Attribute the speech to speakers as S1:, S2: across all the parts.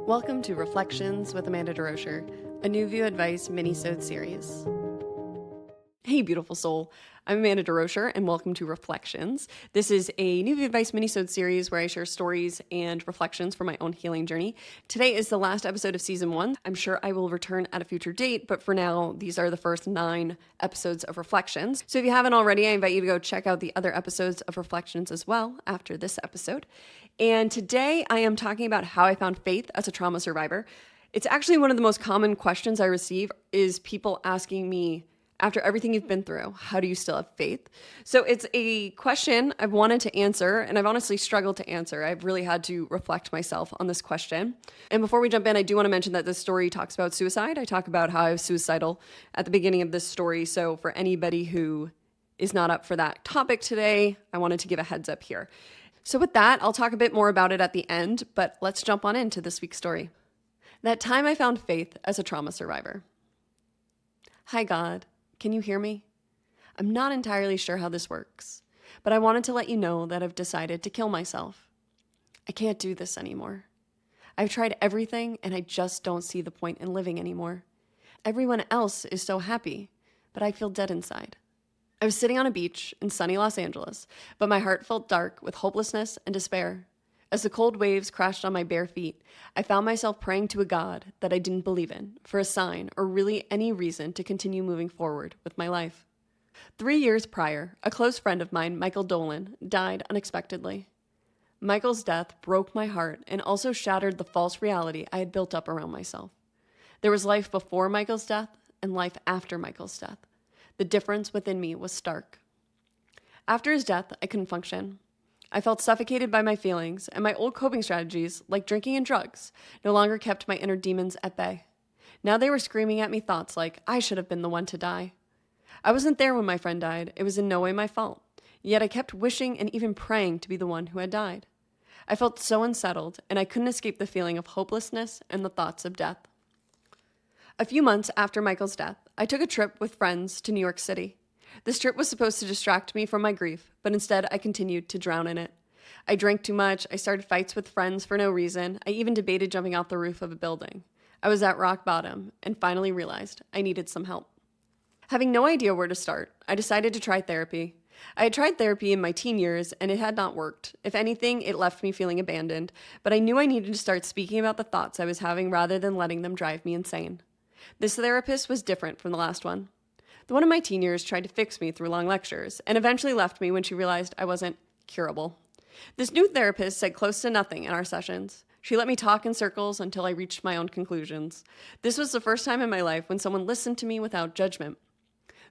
S1: Welcome to Reflections with Amanda DeRocher, a New View Advice mini-sode series. Hey, beautiful soul. I'm Amanda DeRocher, and welcome to Reflections. This is a New View Advice mini-sode series where I share stories and reflections from my own healing journey. Today is the last episode of Season 1. I'm sure I will return at a future date, but for now, these are the first 9 episodes of Reflections. So if you haven't already, I invite you to go check out the other episodes of Reflections as well after this episode. And today I am talking about how I found faith as a trauma survivor. It's actually one of the most common questions I receive is people asking me, after everything you've been through, how do you still have faith? So it's a question I've wanted to answer, and I've honestly struggled to answer. I've really had to reflect myself on this question. And before we jump in, I do want to mention that this story talks about suicide. I talk about how I was suicidal at the beginning of this story. So for anybody who is not up for that topic today, I wanted to give a heads up here. So with that, I'll talk a bit more about it at the end, but let's jump on into this week's story. That time I found faith as a trauma survivor. Hi, God. Can you hear me? I'm not entirely sure how this works, but I wanted to let you know that I've decided to kill myself. I can't do this anymore. I've tried everything and I just don't see the point in living anymore. Everyone else is so happy, but I feel dead inside. I was sitting on a beach in sunny Los Angeles, but my heart felt dark with hopelessness and despair. As the cold waves crashed on my bare feet, I found myself praying to a God that I didn't believe in for a sign or really any reason to continue moving forward with my life. 3 years prior, a close friend of mine, Michael Dolan, died unexpectedly. Michael's death broke my heart and also shattered the false reality I had built up around myself. There was life before Michael's death and life after Michael's death. The difference within me was stark. After his death, I couldn't function. I felt suffocated by my feelings, and my old coping strategies, like drinking and drugs, no longer kept my inner demons at bay. Now they were screaming at me thoughts like, I should have been the one to die. I wasn't there when my friend died. It was in no way my fault. Yet I kept wishing and even praying to be the one who had died. I felt so unsettled, and I couldn't escape the feeling of hopelessness and the thoughts of death. A few months after Michael's death, I took a trip with friends to New York City. This trip was supposed to distract me from my grief, but instead I continued to drown in it. I drank too much, I started fights with friends for no reason, I even debated jumping off the roof of a building. I was at rock bottom and finally realized I needed some help. Having no idea where to start, I decided to try therapy. I had tried therapy in my teen years and it had not worked. If anything, it left me feeling abandoned, but I knew I needed to start speaking about the thoughts I was having rather than letting them drive me insane. This therapist was different from the last one. The one in my teen years tried to fix me through long lectures and eventually left me when she realized I wasn't curable. This new therapist said close to nothing in our sessions. She let me talk in circles until I reached my own conclusions. This was the first time in my life when someone listened to me without judgment.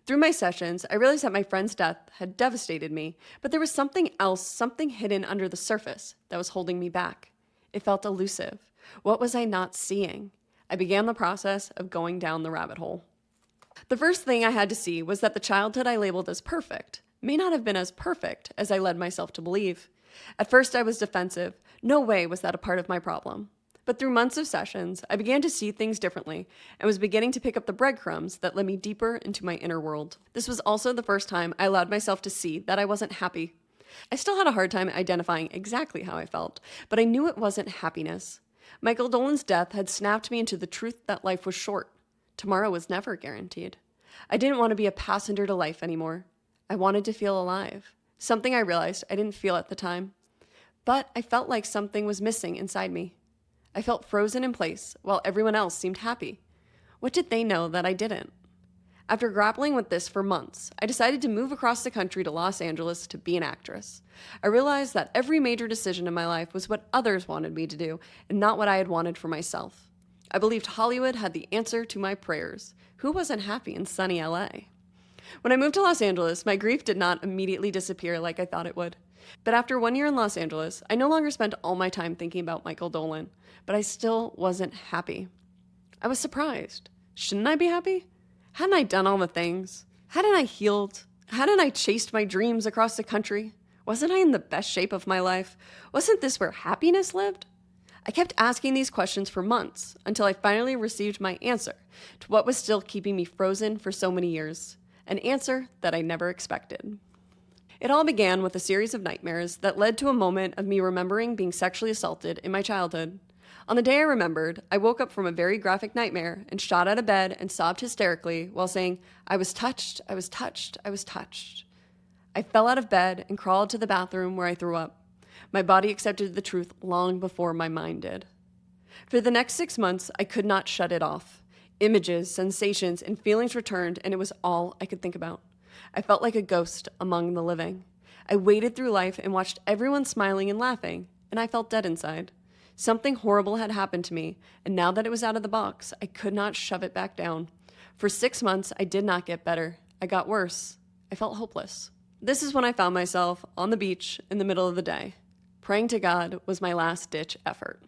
S1: Through my sessions, I realized that my friend's death had devastated me, but there was something else, something hidden under the surface that was holding me back. It felt elusive. What was I not seeing? I began the process of going down the rabbit hole. The first thing I had to see was that the childhood I labeled as perfect may not have been as perfect as I led myself to believe. At first, I was defensive. No way was that a part of my problem. But through months of sessions, I began to see things differently and was beginning to pick up the breadcrumbs that led me deeper into my inner world. This was also the first time I allowed myself to see that I wasn't happy. I still had a hard time identifying exactly how I felt, but I knew it wasn't happiness. Michael Dolan's death had snapped me into the truth that life was short. Tomorrow was never guaranteed. I didn't want to be a passenger to life anymore. I wanted to feel alive, something I realized I didn't feel at the time. But I felt like something was missing inside me. I felt frozen in place while everyone else seemed happy. What did they know that I didn't? After grappling with this for months, I decided to move across the country to Los Angeles to be an actress. I realized that every major decision in my life was what others wanted me to do and not what I had wanted for myself. I believed Hollywood had the answer to my prayers. Who wasn't happy in sunny LA? When I moved to Los Angeles, my grief did not immediately disappear like I thought it would. But after 1 year in Los Angeles, I no longer spent all my time thinking about Michael Dolan, but I still wasn't happy. I was surprised. Shouldn't I be happy? Hadn't I done all the things? Hadn't I healed? Hadn't I chased my dreams across the country? Wasn't I in the best shape of my life? Wasn't this where happiness lived? I kept asking these questions for months until I finally received my answer to what was still keeping me frozen for so many years, an answer that I never expected. It all began with a series of nightmares that led to a moment of me remembering being sexually assaulted in my childhood. On the day I remembered, I woke up from a very graphic nightmare and shot out of bed and sobbed hysterically while saying, "I was touched, I was touched, I was touched." I fell out of bed and crawled to the bathroom where I threw up. My body accepted the truth long before my mind did. For the next 6 months, I could not shut it off. Images, sensations, and feelings returned, and it was all I could think about. I felt like a ghost among the living. I waded through life and watched everyone smiling and laughing, and I felt dead inside. Something horrible had happened to me, and now that it was out of the box, I could not shove it back down. For 6 months, I did not get better. I got worse. I felt hopeless. This is when I found myself on the beach in the middle of the day. Praying to God was my last-ditch effort.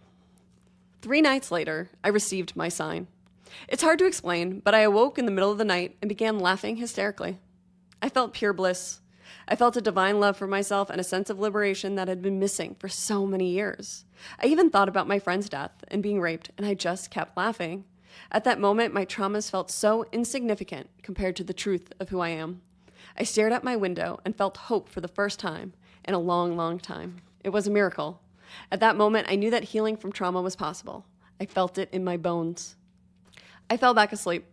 S1: 3 nights later, I received my sign. It's hard to explain, but I awoke in the middle of the night and began laughing hysterically. I felt pure bliss. I felt a divine love for myself and a sense of liberation that had been missing for so many years. I even thought about my friend's death and being raped, and I just kept laughing. At that moment, my traumas felt so insignificant compared to the truth of who I am. I stared out my window and felt hope for the first time in a long, long time. It was a miracle. At that moment, I knew that healing from trauma was possible. I felt it in my bones. I fell back asleep.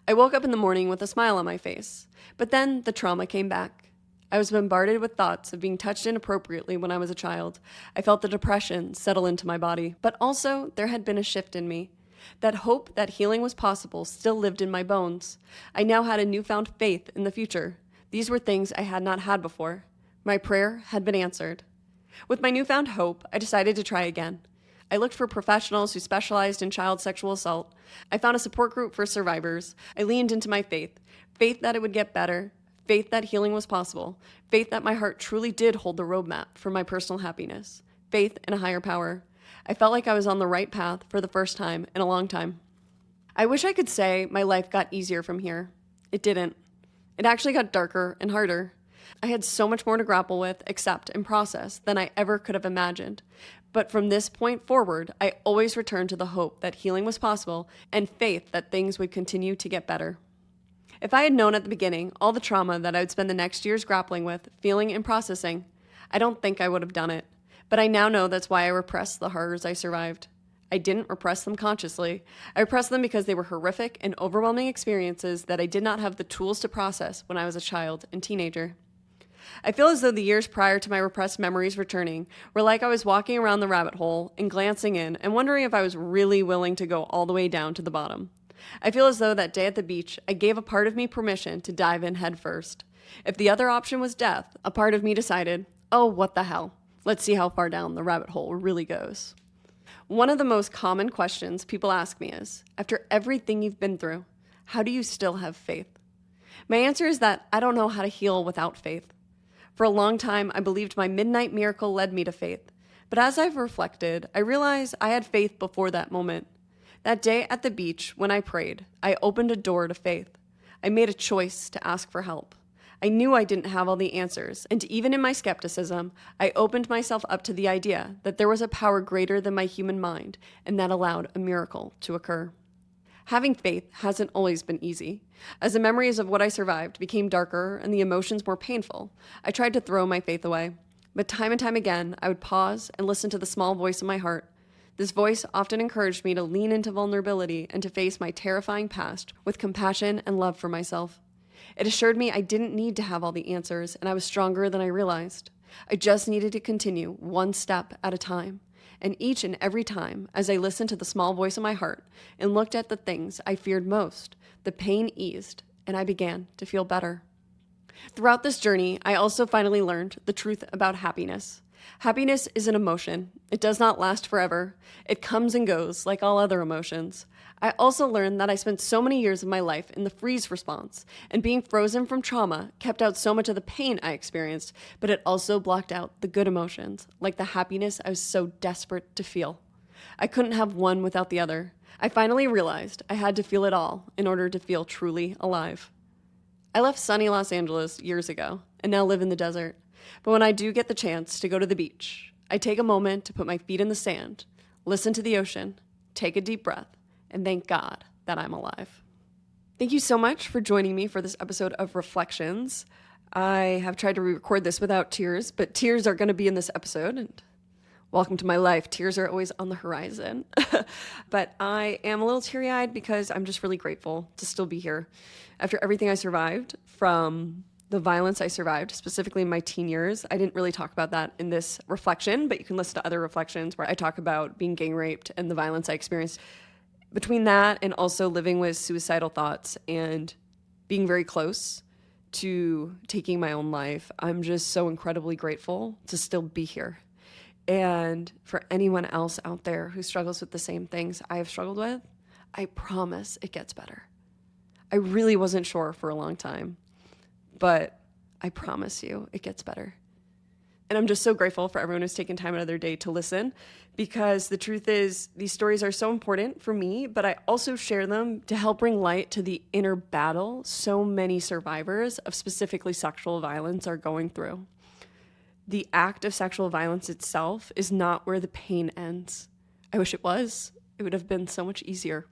S1: I woke up in the morning with a smile on my face, but then the trauma came back. I was bombarded with thoughts of being touched inappropriately when I was a child. I felt the depression settle into my body, but also there had been a shift in me. That hope that healing was possible still lived in my bones. I now had a newfound faith in the future. These were things I had not had before. My prayer had been answered. With my newfound hope, I decided to try again. I looked for professionals who specialized in child sexual assault. I found a support group for survivors. I leaned into my faith that it would get better, faith that healing was possible, faith that my heart truly did hold the roadmap for my personal happiness, faith in a higher power. I felt like I was on the right path for the first time in a long time. I wish I could say my life got easier from here. It didn't. It actually got darker and harder. I had so much more to grapple with, accept, and process than I ever could have imagined. But from this point forward, I always returned to the hope that healing was possible and faith that things would continue to get better. If I had known at the beginning all the trauma that I would spend the next years grappling with, feeling, and processing, I don't think I would have done it. But I now know that's why I repressed the horrors I survived. I didn't repress them consciously. I repressed them because they were horrific and overwhelming experiences that I did not have the tools to process when I was a child and teenager. I feel as though the years prior to my repressed memories returning were like I was walking around the rabbit hole and glancing in and wondering if I was really willing to go all the way down to the bottom. I feel as though that day at the beach, I gave a part of me permission to dive in head first. If the other option was death, a part of me decided, oh, what the hell? Let's see how far down the rabbit hole really goes. One of the most common questions people ask me is, after everything you've been through, how do you still have faith? My answer is that I don't know how to heal without faith. For a long time, I believed my midnight miracle led me to faith. But as I've reflected, I realized I had faith before that moment. That day at the beach, when I prayed, I opened a door to faith. I made a choice to ask for help. I knew I didn't have all the answers, and even in my skepticism, I opened myself up to the idea that there was a power greater than my human mind, and that allowed a miracle to occur. Having faith hasn't always been easy. As the memories of what I survived became darker and the emotions more painful, I tried to throw my faith away. But time and time again, I would pause and listen to the small voice in my heart. This voice often encouraged me to lean into vulnerability and to face my terrifying past with compassion and love for myself. It assured me I didn't need to have all the answers, and I was stronger than I realized. I just needed to continue one step at a time. And each and every time, as I listened to the small voice in my heart and looked at the things I feared most, the pain eased, and I began to feel better. Throughout this journey, I also finally learned the truth about happiness. Happiness is an emotion. It does not last forever. It comes and goes like all other emotions. I also learned that I spent so many years of my life in the freeze response, and being frozen from trauma kept out so much of the pain I experienced, but it also blocked out the good emotions, like the happiness I was so desperate to feel. I couldn't have one without the other. I finally realized I had to feel it all in order to feel truly alive. I left sunny Los Angeles years ago and now live in the desert. But when I do get the chance to go to the beach, I take a moment to put my feet in the sand, listen to the ocean, take a deep breath, and thank God that I'm alive. Thank you so much for joining me for this episode of Reflections. I have tried to record this without tears, but tears are going to be in this episode, and Welcome to my life. Tears are always on the horizon. But I am a little teary-eyed because I'm just really grateful to still be here. After everything I survived, from the violence I survived, specifically in my teen years, I didn't really talk about that in this reflection, but you can listen to other reflections where I talk about being gang raped and the violence I experienced. Between that and also living with suicidal thoughts and being very close to taking my own life, I'm just so incredibly grateful to still be here. And for anyone else out there who struggles with the same things I have struggled with, I promise it gets better. I really wasn't sure for a long time, but I promise you it gets better. And I'm just so grateful for everyone who's taken time out of their day to listen, because the truth is these stories are so important for me, but I also share them to help bring light to the inner battle so many survivors of specifically sexual violence are going through. The act of sexual violence itself is not where the pain ends. I wish it was. It would have been so much easier.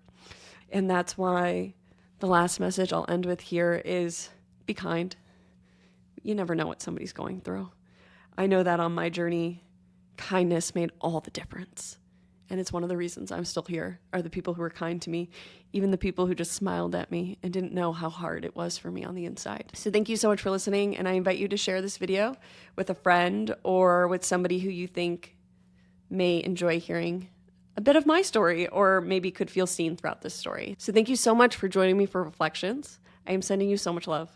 S1: And that's why the last message I'll end with here is be kind. You never know what somebody's going through. I know that on my journey, kindness made all the difference. And it's one of the reasons I'm still here, are the people who were kind to me, even the people who just smiled at me and didn't know how hard it was for me on the inside. So thank you so much for listening, and I invite you to share this video with a friend or with somebody who you think may enjoy hearing a bit of my story or maybe could feel seen throughout this story. So thank you so much for joining me for Reflections. I am sending you so much love.